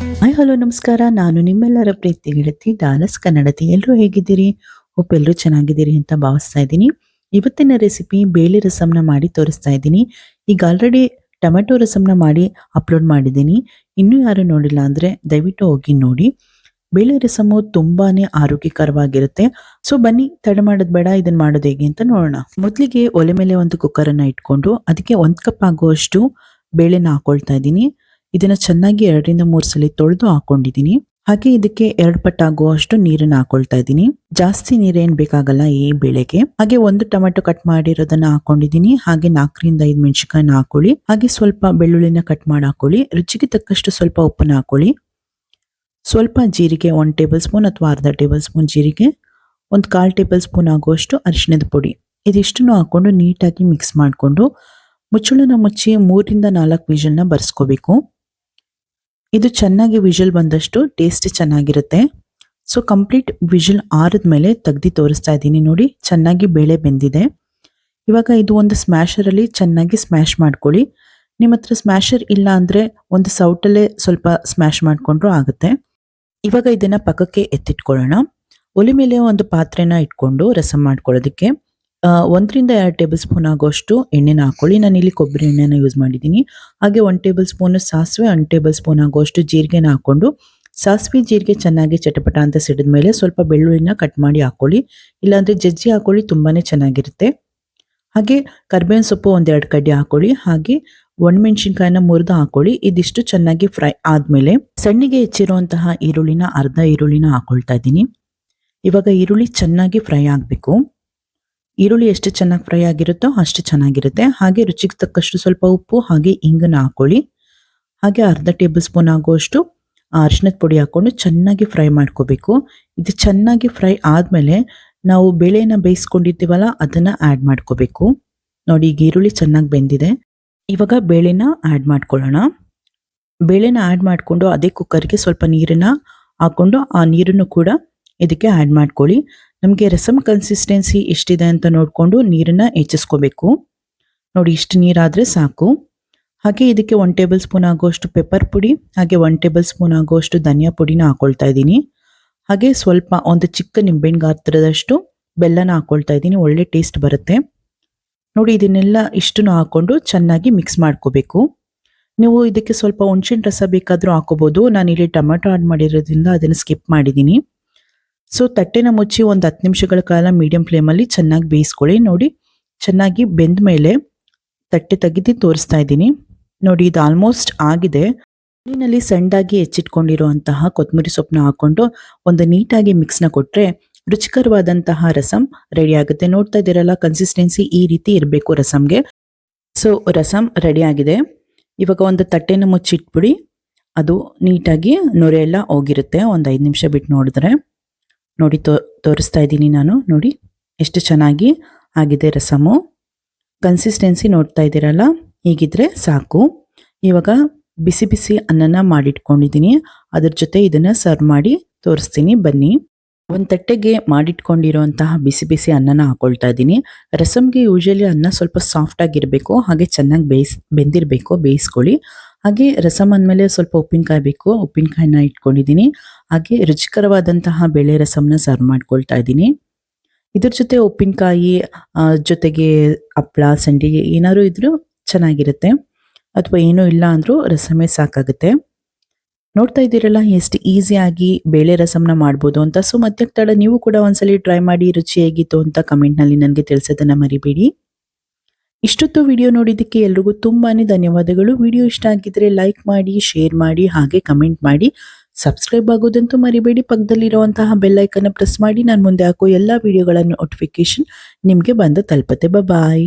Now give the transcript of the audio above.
Hi hello ನಮಸ್ಕಾರ. ನಾನು ನಿಮ್ಮೆಲ್ಲರ ಪ್ರೀತಿ ಗೆಳತಿ ಡಾಲಸ್ ಕನ್ನಡತಿ. ಎಲ್ಲರೂ ಹೇಗಿದ್ದೀರಿ? ಹೋಪ್ ಎಲ್ಲರೂ ಚೆನ್ನಾಗಿದ್ದೀರಿ ಅಂತ ಭಾವಿಸ್ತಾ ಇದ್ದೀನಿ. ಇವತ್ತಿನ ರೆಸಿಪಿ ಬೇಳೆ ರಸಂನ ಮಾಡಿ ತೋರಿಸ್ತಾ ಇದ್ದೀನಿ. ಈಗ ಆಲ್ರೆಡಿ ಟೊಮೆಟೊ ರಸಂನ ಮಾಡಿ ಅಪ್ಲೋಡ್ ಮಾಡಿದ್ದೀನಿ. ಇನ್ನೂ ಯಾರು ನೋಡಿಲ್ಲ ಅಂದರೆ ದಯವಿಟ್ಟು ಹೋಗಿ ನೋಡಿ. ಬೇಳೆ ರಸಮು ತುಂಬಾನೇ ಆರೋಗ್ಯಕರವಾಗಿರುತ್ತೆ. ಸೊ ಬನ್ನಿ, ತಡ ಮಾಡೋದು ಬೇಡ, ಇದನ್ನ ಮಾಡೋದು ಹೇಗೆ ಅಂತ ನೋಡೋಣ. ಮೊದಲಿಗೆ ಒಲೆ ಮೇಲೆ ಒಂದು ಕುಕ್ಕರನ್ನು ಇಟ್ಕೊಂಡು ಅದಕ್ಕೆ 1 ಕಪ್ ಆಗುವಷ್ಟು ಬೇಳೆನ ಹಾಕೊಳ್ತಾ ಇದ್ದೀನಿ. ಇದನ್ನ ಚೆನ್ನಾಗಿ 2ರಿಂದ 3 ಸಲ ತೊಳೆದು ಹಾಕೊಂಡಿದ್ದೀನಿ. ಹಾಗೆ ಇದಕ್ಕೆ 2 ಪಟ್ಟು ಆಗುವಷ್ಟು ನೀರನ್ನ ಹಾಕೊಳ್ತಾ ಇದ್ದೀನಿ. ಜಾಸ್ತಿ ನೀರೇನ್ ಬೇಕಾಗಲ್ಲ ಈ ಬೇಳೆಗೆ. ಹಾಗೆ 1 ಟೊಮೆಟೊ ಕಟ್ ಮಾಡಿರೋದನ್ನ ಹಾಕೊಂಡಿದ್ದೀನಿ. ಹಾಗೆ 4ರಿಂದ 5 ಮೆಣಸಿನಕಾಯಿನ ಹಾಕೊಳ್ಳಿ. ಹಾಗೆ ಸ್ವಲ್ಪ ಬೆಳ್ಳುಳ್ಳಿನ ಕಟ್ ಮಾಡಿ ಹಾಕೊಳ್ಳಿ. ರುಚಿಗೆ ತಕ್ಕಷ್ಟು ಸ್ವಲ್ಪ ಉಪ್ಪನ್ನ ಹಾಕೊಳ್ಳಿ. ಸ್ವಲ್ಪ ಜೀರಿಗೆ, 1 ಟೇಬಲ್ ಸ್ಪೂನ್ ಅಥವಾ ಅರ್ಧ ಟೇಬಲ್ ಸ್ಪೂನ್ ಜೀರಿಗೆ, 1/4 ಟೇಬಲ್ ಸ್ಪೂನ್ ಆಗುವಷ್ಟು ಅರಿಶಿಣದ ಪುಡಿ, ಇದಿಷ್ಟನ್ನು ಹಾಕೊಂಡು ನೀಟಾಗಿ ಮಿಕ್ಸ್ ಮಾಡಿಕೊಂಡು ಮುಚ್ಚಳನ ಮುಚ್ಚಿ 3ರಿಂದ 4 ವಿಷಲ್ನ ಬರ್ಸ್ಕೋಬೇಕು. ಇದು ಚೆನ್ನಾಗಿ ವಿಷಲ್ ಬಂದಷ್ಟು ಟೇಸ್ಟ್ ಚೆನ್ನಾಗಿರುತ್ತೆ. ಸೊ ಕಂಪ್ಲೀಟ್ ವಿಷಲ್ ಆರಿದ್ಮೇಲೆ ತೆಗ್ದು ತೋರಿಸ್ತಾ ಇದ್ದೀನಿ. ನೋಡಿ, ಚೆನ್ನಾಗಿ ಬೇಳೆ ಬೆಂದಿದೆ. ಇವಾಗ ಇದು ಒಂದು ಸ್ಮ್ಯಾಶರಲ್ಲಿ ಚೆನ್ನಾಗಿ ಸ್ಮ್ಯಾಶ್ ಮಾಡ್ಕೊಳ್ಳಿ. ನಿಮ್ಮ ಹತ್ರ ಸ್ಮ್ಯಾಶರ್ ಇಲ್ಲ ಅಂದರೆ ಒಂದು ಸೌಟಲ್ಲೇ ಸ್ವಲ್ಪ ಸ್ಮ್ಯಾಶ್ ಮಾಡಿಕೊಂಡ್ರೂ ಆಗುತ್ತೆ. ಇವಾಗ ಇದನ್ನ ಪಕ್ಕಕ್ಕೆ ಎತ್ತಿಟ್ಕೊಳ್ಳೋಣ. ಒಲೆ ಮೇಲೆ ಒಂದು ಪಾತ್ರೆನ ಇಟ್ಕೊಂಡು ರಸಂ ಮಾಡ್ಕೊಳ್ಳೋದಕ್ಕೆ 1ರಿಂದ 2 ಟೇಬಲ್ ಸ್ಪೂನ್ ಆಗೋಷ್ಟು ಎಣ್ಣೆನ ಹಾಕೊಳ್ಳಿ. ನಾನು ಇಲ್ಲಿ ಕೊಬ್ಬರಿ ಎಣ್ಣೆನ ಯೂಸ್ ಮಾಡಿದ್ದೀನಿ. ಹಾಗೆ 1 ಟೇಬಲ್ ಸ್ಪೂನ್ ಸಾಸಿವೆ, 1 ಟೇಬಲ್ ಸ್ಪೂನ್ ಆಗೋಷ್ಟು ಜೀರಿಗೆನ ಹಾಕೊಂಡು ಸಾಸಿವೆ ಜೀರಿಗೆ ಚೆನ್ನಾಗಿ ಚಟಪಟ ಅಂತ ಸಿಡಿದ ಮೇಲೆ ಸ್ವಲ್ಪ ಬೆಳ್ಳುಳ್ಳಿನ ಕಟ್ ಮಾಡಿ ಹಾಕೊಳ್ಳಿ. ಇಲ್ಲಾಂದ್ರೆ ಜಜ್ಜಿ ಹಾಕೊಳ್ಳಿ, ತುಂಬಾನೇ ಚೆನ್ನಾಗಿರುತ್ತೆ. ಹಾಗೆ ಕರಿಬೇವಿನ ಸೊಪ್ಪು 1-2 ಕಡ್ಡಿ ಹಾಕೊಳ್ಳಿ. ಹಾಗೆ ಒಣಮೆಣಸಿನ್ಕಾಯಿನ ಮುರಿದು ಹಾಕೊಳ್ಳಿ. ಇದಿಷ್ಟು ಚೆನ್ನಾಗಿ ಫ್ರೈ ಆದ್ಮೇಲೆ ಸಣ್ಣಗೆ ಹೆಚ್ಚಿರುವಂತಹ ಈರುಳ್ಳಿನ ಅರ್ಧ ಈರುಳ್ಳಿನ ಹಾಕೊಳ್ತಾ ಇದ್ದೀನಿ. ಇವಾಗ ಈರುಳ್ಳಿ ಚೆನ್ನಾಗಿ ಫ್ರೈ ಆಗಬೇಕು. ಈರುಳ್ಳಿ ಎಷ್ಟು ಚೆನ್ನಾಗಿ ಫ್ರೈ ಆಗಿರುತ್ತೋ ಅಷ್ಟು ಚೆನ್ನಾಗಿರುತ್ತೆ. ಹಾಗೆ ರುಚಿಗೆ ತಕ್ಕಷ್ಟು ಸ್ವಲ್ಪ ಉಪ್ಪು ಹಾಗೆ ಇಂಗನ್ನ ಹಾಕೊಳ್ಳಿ. ಹಾಗೆ ಅರ್ಧ ಟೇಬಲ್ ಸ್ಪೂನ್ ಆಗುವಷ್ಟು ಅರಿಶಿಣದ ಪುಡಿ ಹಾಕೊಂಡು ಚೆನ್ನಾಗಿ ಫ್ರೈ ಮಾಡ್ಕೋಬೇಕು. ಇದು ಚೆನ್ನಾಗಿ ಫ್ರೈ ಆದ್ಮೇಲೆ ನಾವು ಬೇಳೆನ ಬೇಯಿಸ್ಕೊಂಡಿರ್ತೀವಲ್ಲ ಅದನ್ನ ಆಡ್ ಮಾಡ್ಕೋಬೇಕು. ನೋಡಿ, ಈಗ ಈರುಳ್ಳಿ ಚೆನ್ನಾಗಿ ಬೆಂದಿದೆ. ಇವಾಗ ಬೇಳೆನ ಆಡ್ ಮಾಡ್ಕೊಳ್ಳೋಣ. ಬೇಳೆನ ಆಡ್ ಮಾಡಿಕೊಂಡು ಅದೇ ಕುಕ್ಕರ್ಗೆ ಸ್ವಲ್ಪ ನೀರನ್ನ ಹಾಕೊಂಡು ಆ ನೀರನ್ನು ಕೂಡ ಇದಕ್ಕೆ ಆಡ್ ಮಾಡ್ಕೊಳ್ಳಿ. ನಮಗೆ ರಸಂ ಕನ್ಸಿಸ್ಟೆನ್ಸಿ ಎಷ್ಟಿದೆ ಅಂತ ನೋಡಿಕೊಂಡು ನೀರನ್ನ ಹೆಚ್ಚಿಸ್ಕೋಬೇಕು. ನೋಡಿ, ಇಷ್ಟು ನೀರಾದರೆ ಸಾಕು. ಹಾಗೆ ಇದಕ್ಕೆ 1 ಟೇಬಲ್ ಸ್ಪೂನ್ ಆಗುವಷ್ಟು ಪೆಪ್ಪರ್ ಪುಡಿ ಹಾಗೆ 1 ಟೇಬಲ್ ಸ್ಪೂನ್ ಆಗುವಷ್ಟು ಧನಿಯಾ ಪುಡಿನ ಹಾಕೊಳ್ತಾ ಇದ್ದೀನಿ. ಹಾಗೆ ಸ್ವಲ್ಪ ಒಂದು ಚಿಕ್ಕ ನಿಂಬೆಹಣ್ಣು ಗಾತ್ರದಷ್ಟು ಬೆಲ್ಲನ ಹಾಕೊಳ್ತಾ ಇದ್ದೀನಿ. ಒಳ್ಳೆ ಟೇಸ್ಟ್ ಬರುತ್ತೆ. ನೋಡಿ, ಇದನ್ನೆಲ್ಲ ಇಷ್ಟನ್ನು ಹಾಕೊಂಡು ಚೆನ್ನಾಗಿ ಮಿಕ್ಸ್ ಮಾಡ್ಕೋಬೇಕು. ನೀವು ಇದಕ್ಕೆ ಸ್ವಲ್ಪ ಹುಣಸೆಹಣ್ಣು ರಸ ಬೇಕಾದರೂ ಹಾಕೋಬಹುದು. ನಾನಿಲ್ಲಿ ಟೊಮೆಟೊ ಆಡ್ ಮಾಡಿರೋದ್ರಿಂದ ಅದನ್ನು ಸ್ಕಿಪ್ ಮಾಡಿದ್ದೀನಿ. ಸೊ ತಟ್ಟೆನ ಮುಚ್ಚಿ ಒಂದು 10 ನಿಮಿಷಗಳ ಕಾಲ ಮೀಡಿಯಂ ಫ್ಲೇಮಲ್ಲಿ ಚೆನ್ನಾಗಿ ಬೇಯಿಸ್ಕೊಳ್ಳಿ. ನೋಡಿ, ಚೆನ್ನಾಗಿ ಬೆಂದ ಮೇಲೆ ತಟ್ಟೆ ತೆಗೆದು ತೋರಿಸ್ತಾ ಇದ್ದೀನಿ. ನೋಡಿ, ಇದು ಆಲ್ಮೋಸ್ಟ್ ಆಗಿದೆ. ನೀರಿನಲ್ಲಿ ಸಣ್ಣದಾಗಿ ಹೆಚ್ಚಿಟ್ಕೊಂಡಿರುವಂತಹ ಕೊತ್ತಂಬರಿ ಸೊಪ್ಪನ್ನ ಹಾಕೊಂಡು ಒಂದು ನೀಟಾಗಿ ಮಿಕ್ಸ್ನ ಕೊಟ್ಟರೆ ರುಚಿಕರವಾದಂತಹ ರಸಂ ರೆಡಿ ಆಗುತ್ತೆ. ನೋಡ್ತಾ ಇದ್ದೀರಲ್ಲ, ಕನ್ಸಿಸ್ಟೆನ್ಸಿ ಈ ರೀತಿ ಇರಬೇಕು ರಸಂಗೆ. ಸೊ ರಸಂ ರೆಡಿ ಆಗಿದೆ. ಇವಾಗ ಒಂದು ತಟ್ಟೆನ ಮುಚ್ಚಿಟ್ಬಿಡಿ. ಅದು ನೀಟಾಗಿ ನೊರೆ ಎಲ್ಲ ಹೋಗಿರುತ್ತೆ. ಒಂದು 5 ನಿಮಿಷ ಬಿಟ್ಟು ನೋಡಿದ್ರೆ. ನೋಡಿ, ತೋರಿಸ್ತಾ ಇದ್ದೀನಿ ನಾನು. ನೋಡಿ ಎಷ್ಟು ಚೆನ್ನಾಗಿ ಆಗಿದೆ ರಸಮು. ಕನ್ಸಿಸ್ಟೆನ್ಸಿ ನೋಡ್ತಾ ಇದ್ದೀರಲ್ಲ, ಹೀಗಿದ್ರೆ ಸಾಕು. ಇವಾಗ ಬಿಸಿ ಬಿಸಿ ಅನ್ನನ ಮಾಡಿಟ್ಕೊಂಡಿದ್ದೀನಿ. ಅದ್ರ ಜೊತೆ ಇದನ್ನ ಸರ್ವ್ ಮಾಡಿ ತೋರಿಸ್ತೀನಿ, ಬನ್ನಿ. ಒಂದು ತಟ್ಟೆಗೆ ಮಾಡಿಟ್ಕೊಂಡಿರುವಂತಹ ಬಿಸಿ ಬಿಸಿ ಅನ್ನನ ಹಾಕೊಳ್ತಾ ಇದ್ದೀನಿ. ರಸಮ್ಗೆ ಯೂಶಲಿ ಅನ್ನ ಸ್ವಲ್ಪ ಸಾಫ್ಟ್ ಆಗಿರಬೇಕು, ಹಾಗೆ ಚೆನ್ನಾಗಿ ಬೆಂದಿರಬೇಕು. ಬೇಯಿಸ್ಕೊಳ್ಳಿ. ಹಾಗೆ ರಸಮ್ ಅಂದಮೇಲೆ ಸ್ವಲ್ಪ ಉಪ್ಪಿನಕಾಯಿ ಬೇಕು. ಉಪ್ಪಿನಕಾಯಿನ ಇಟ್ಕೊಂಡಿದ್ದೀನಿ. ಹಾಗೆ ರುಚಿಕರವಾದಂತಹ ಬೇಳೆ ರಸಮ್ನ ಸರ್ವ್ ಮಾಡ್ಕೊಳ್ತಾ ಇದ್ದೀನಿ. ಇದ್ರ ಜೊತೆ ಉಪ್ಪಿನಕಾಯಿ ಜೊತೆಗೆ ಹಪ್ಪಳ, ಸಂಡಿಗೆ ಏನಾದ್ರು ಇದ್ರೂ ಚೆನ್ನಾಗಿರುತ್ತೆ. ಅಥವಾ ಏನೂ ಇಲ್ಲ ಅಂದ್ರೂ ರಸಮೇ ಸಾಕಾಗುತ್ತೆ. ನೋಡ್ತಾ ಇದ್ದೀರಲ್ಲ ಎಷ್ಟು ಈಸಿಯಾಗಿ ಬೇಳೆ ರಸಮ್ನ ಮಾಡ್ಬೋದು ಅಂತ. ಸೊ ಮತ್ತೆ ತಡ, ನೀವು ಕೂಡ ಒಂದ್ಸಲಿ ಟ್ರೈ ಮಾಡಿ ರುಚಿ ಹೇಗಿತ್ತು ಅಂತ ಕಮೆಂಟ್ನಲ್ಲಿ ನನಗೆ ತಿಳಿಸೋದನ್ನ ಮರಿಬೇಡಿ. ಇಷ್ಟೊತ್ತು ವಿಡಿಯೋ ನೋಡಿದ್ದಕ್ಕೆ ಎಲ್ರಿಗೂ ತುಂಬಾನೇ ಧನ್ಯವಾದಗಳು. ವಿಡಿಯೋ ಇಷ್ಟ ಆಗಿದ್ರೆ ಲೈಕ್ ಮಾಡಿ, ಶೇರ್ ಮಾಡಿ, ಹಾಗೆ ಕಮೆಂಟ್ ಮಾಡಿ. ಸಬ್ಸ್ಕ್ರೈಬ್ ಆಗೋದಂತೂ ಮರಿಬೇಡಿ. ಪಕ್ಕದಲ್ಲಿರುವಂತಹ ಬೆಲ್ ಐಕನ್ನ ಪ್ರೆಸ್ ಮಾಡಿ. ನಾನು ಮುಂದೆ ಹಾಕೋ ಎಲ್ಲ ವಿಡಿಯೋಗಳ ನೋಟಿಫಿಕೇಶನ್ ನಿಮಗೆ ಬಂದು ತಲುಪುತ್ತೆ. ಬಾಯ್.